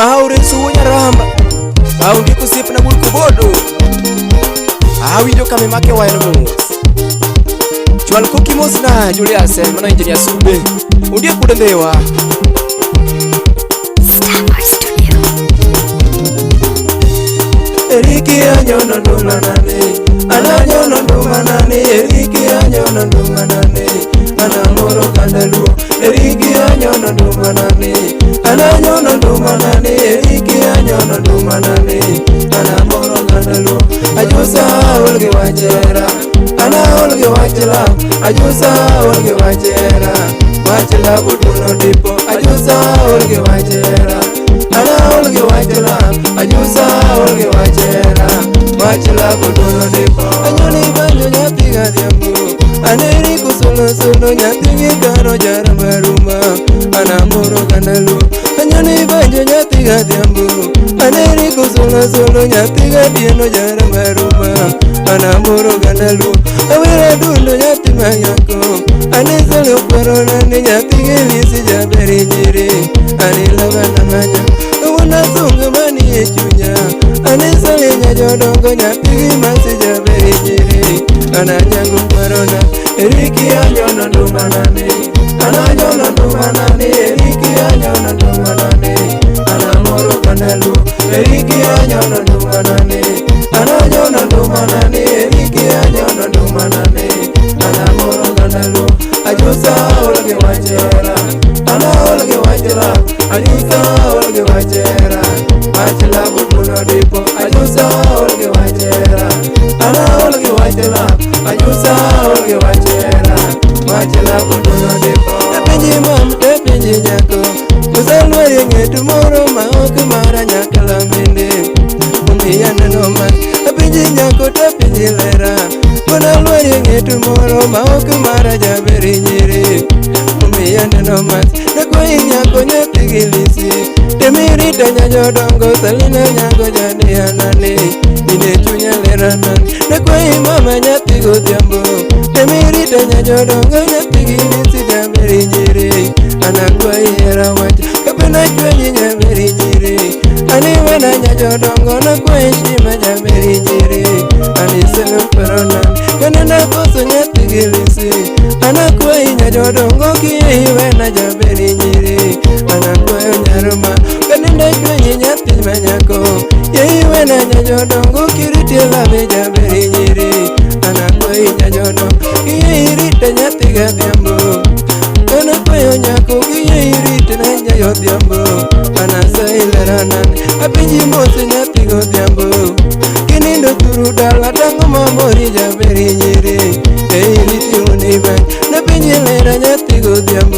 Aure sunya ramba Aundi kusip na bulku bodo Awijo kame make waino mus Chwal kuki mos na Julius Mana engineer Sube Undie kudendewa Starboy Studio. Eriki anyono nduma nane Ananyono nduma nane Eriki anyono nduma nane Anamoro kandaluo Eriki anyono nduma nane Ananyono nduma nane Eriki anyono nduma nane Anamoro kandaluo Ajusa olge wajera Ana olge wajela Ajusa olge wajera Wajela butuno dipo Ajusa olge wajera Ana olge wajela Ajusa olge wajera Wajela butuno dipo Anyoni banyo nyati gadiambu Aneri kusulo sulo nyati gikaro jara maruma Anamoro kandalu Anyoni banyo nyati gadiambu Aneri kusulo sulo nyati gadieno jara maruma Anamoro kandalu Awira dundo nyati mayako Anisalo parona ni nyati gelisi jaberi nyiri Anilava na manya Uwana sunga mani echunya Anisali nyajodongo nyati gimasi jaberi nyiri Ananyangu parona Eriki anyono ndumanane Ananyono ndumanane Eriki anyono ndumanane Anamoro kandalu Eriki anyono ndumanane Ananyono ndumanane Eriki anyono ndumanane Anamoro kandalu Ajusa olge wajera Ana olge wajera Ajusa olge wajera Wajela butuno dipo Ajusa olge wajera Ana olge wajera Ajusa olge wajera Wajela butuno dipo Tepinji mam tepinji nyako Usalwari ngetu moro maoke mara nyakala mende Umiyane noman Tepinji nyako tepinji lera Unalwari ngetu moro maoke mara jaberi nyiri Umiyane noman Nakoi nyako nyapigilisi Temirita nyajodongo salina nyako jadi anane Ine chunya lera nani Nakoi mama nyapigo diambo Temirita nyajodongo nyapigilisi jaberi nyiri Anakwai era wacha Kapena chwenye jaberi nyiri Aniwena nyajodongo Nakwai shima jaberi nyiri Aniselo peronan Kanena koso nyapigilisi Anakwai nyajodongo Kiwena jaberi nyiri Anakwai nyaruma Kanenda chwenye nyati manyako Yeiwena nyajodongo Kiriti lave jaberi nyiri Anakwai nyajodongo Kiyeirita nyati gadiambo Anakwai nyako Kiyeirita nanya yodiambo Anasaileranan Apinji mose nyati godiambo Kinindo turudala Tango mamori jaberi nyiri Eiriti uniban Napinji lera nyati godiambo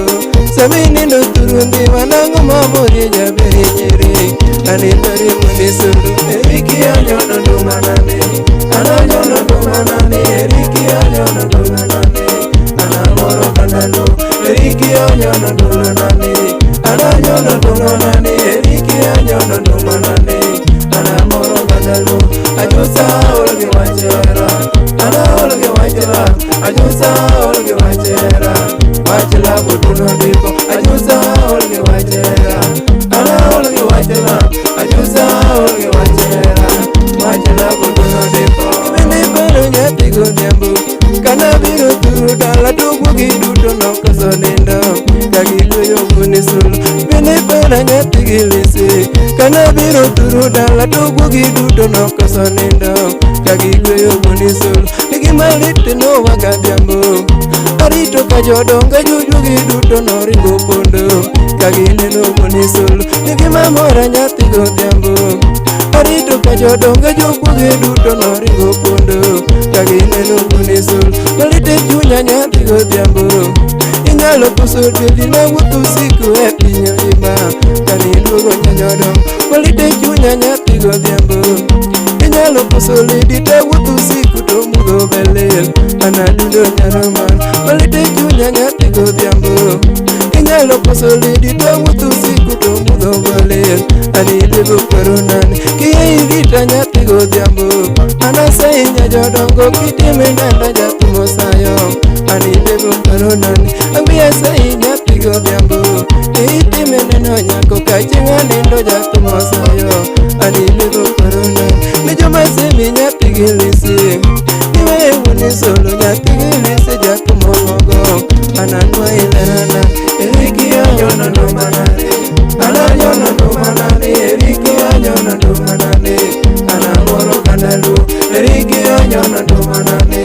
Sabinindo turundi Wanango mamori jaberi nyiri Anitari munisulu Eriki anyono ndumanane Ananyono ndumanane Eriki anyono ndumanane Anamoro kandalu Eriki anyono ndumanane Ananyono ndumanane Eriki anyono ndumanane Anamoro kandalu Ajusa olge wajera Ana olge wajera Ajusa olge wajera Wajela butuno dipo Ajusa olge wajera Ana olge wajera Ajusa olge wajera Wajela butuno dipo Ibende paro nyati gonyambu Kana biro turu dala tugu giduto nokoso nindo Kagikuyo kunisulu Ibende paro nyati gilisi Kana biro turu dala tugu giduto nokoso nindo Kagikuyo kunisulu Nigimalite no wagadiambu Arito kajodonga juju giduto noringo pondo Kagineno kunisulu Nigimamora nyati godhiambo Arito kajodonga juju giduto noringo pondo Kagineno kunisulu Malite chunya nyati godhiambo Inyalo puso deli na wutu siku epinyo ima Kanilugo nyanyodong Malite chunya nyati godhiambo Inyalo puso lidi te wutu siku tomugo belel Anadundo nyaroman Malite chunya nyati godhiambo Inyalo puso lidi te wutu siku tomugo belel Anilego peronani Kiyeirita nyati godhiambo Anasai nyajodongo kitime nanda jatumo sayo Anilego peronani Angbiya sai nyati nyathi godhiambo itime neno nyako kachinga nindo jatumo sayo anilego korona ni joma semi nyathi gilisi iwe wuni solo nyathi gilisi jatumo mogo ananwa ilerana eriki anyono no manane ananyono no manane eriki anyono no manane anamoro kandalu eriki anyono no manane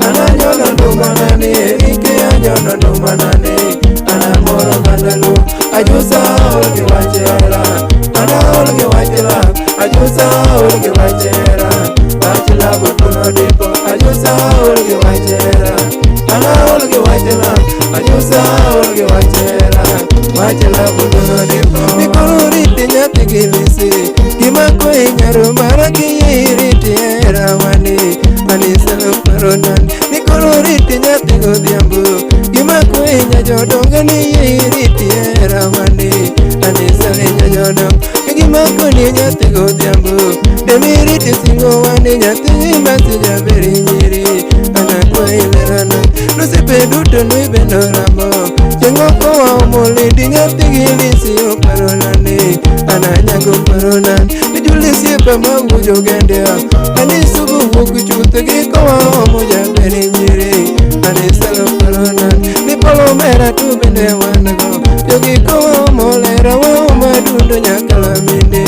ananyono no manane eriki anyono no manane anamoro kandalu ajusa olge wachera ana olge wachera ajusa olge wachera achila bukuno dipo ajusa olge wachera ana olge wachera ajusa olge wachera wachila bukuno dipo nikuriti nyathi gilisi gimako inyaro maraki iriti era wani anisalo paronan nikuriti nyathi godhiambo gimako inyajodonga ni iriti era wani anisalo inyajodonga gimako ni nyathi godhiambo demiriti singo wani nyathi masi jaberi nyiri anakwa ilerana nusipe duto nuibendo ramo jengoko wa umolidi nyathi gilisi oparonani ananyago paronan nijulisi pama ujo gendea anisubu wukuchute giko wa umo jaberi nyiri anisalo paronan nipolo mera tu bende wanago yogiko wa umolera wa umadundo nyakala minde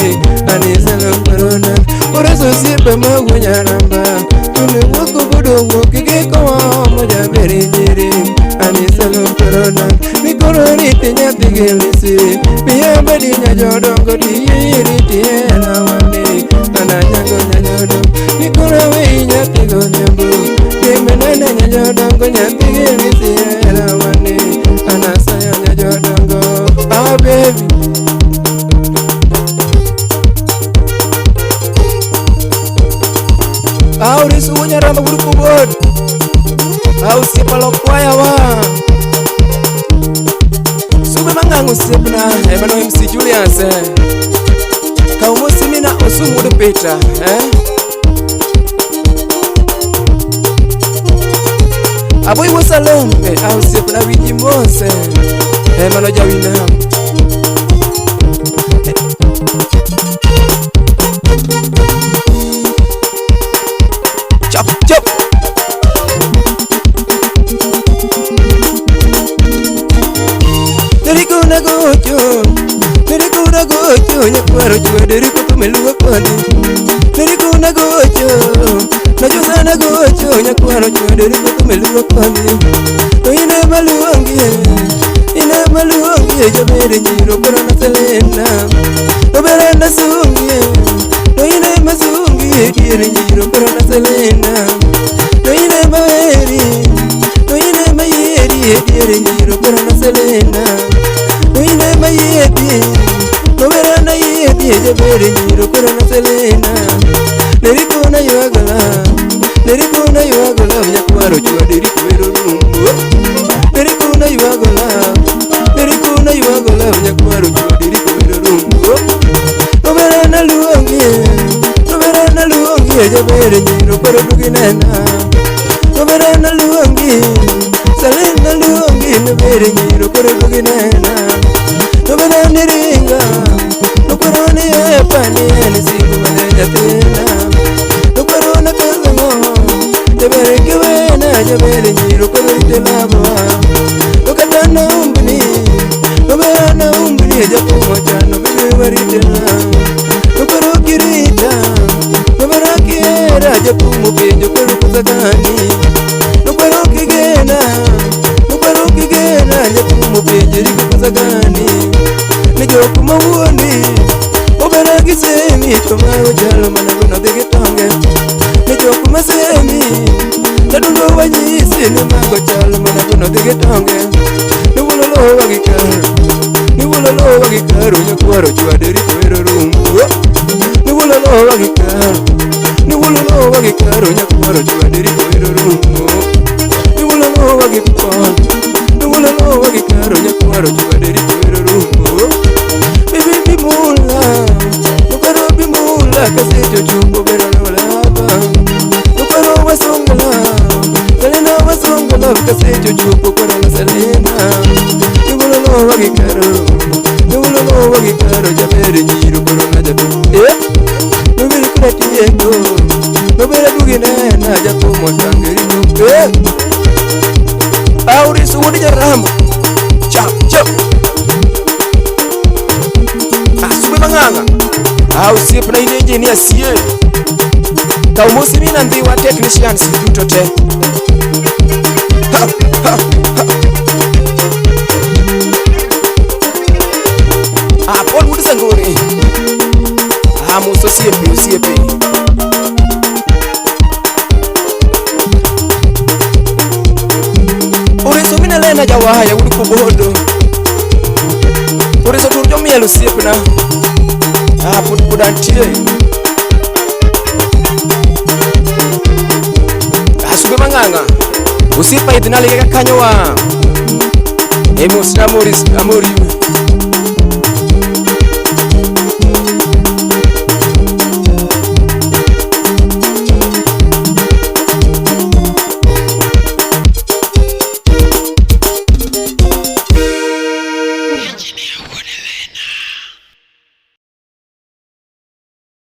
anisalo paronan ureso sipe magunyaramba tuni wuku budo wukigiko wa umo jaberi nyiri anisalo paronan nikororiti nyathi gilisi miyambadi nyajodongo diyiriti ena wani ananyago nyajodongo nikorowi nyathi godhiambo dimenene nyajodongo nyathi gilisi ena wani anasayo nyajodongo ah baby aurisu wunyaramba burukubod ausipalokwaya wa sube mangangu sepna ebano MC Julius kaumosi mina osumudu Peter aboy wasalom au sepna wiji mose ebano jawina chop chop Nerikuna gocho nyakwaro chwe deriko tumeluwa kwani Nerikuna gocho najusana gocho nyakwaro chwe deriko tumeluwa kwani ine maluongie jabere nyiro korona selena oberenda sungie ine masungie diere nyiro korona selena ine maweri ine mayeri diere nyiro korona selena ine mayedi noberana yedi jabere nyiro korona selena nerikuna yuagala nyakwaro chwa deriko rumbo nerikuna yuagala nyakwaro chwa deriko rumbo noberana luongie jabere nyiro korona duginena noberana luongie salena luongie nobere nyiro korona duginena nobera niringa nokoroni epani enisiku manenyathina nokorona kazamo jabere kiwena jabere nyiro korite labwa nokatana umbni noberana umbni japumo chano bebe waritena nokoro kirita nobera kiera japumo penjo koro kusakani nokoro kigena japumo penjo riko kusakani nijokuma wuoni obera gisemi tomaro jalo managono dhigitonge nijokuma semi nadundo wanyisi ni mago jalo managono dhigitonge niwulolo wagikaro nyakwaro chwa deriko rumbo niwulolo wagikaro nyakwaro chwa deriko rumbo niwulolo wagipon niwulolo wagikaro nyakwaro chwa deriko rumbo bimula kasejo chumbo berano laba nukaro wasongala kasejo chupo korona selena niwulolo Kundi jaramba chap asube manganga au siep na ine engineer sie ka umusi mina ndi wa technicians tutote Paul Mudisa ngori muso siepe Uriso mina lena jawahaya uri kubodo Uriso turjo mielu siepe na pudantie Asube manganga usipa idinali kanyo wa Emos amori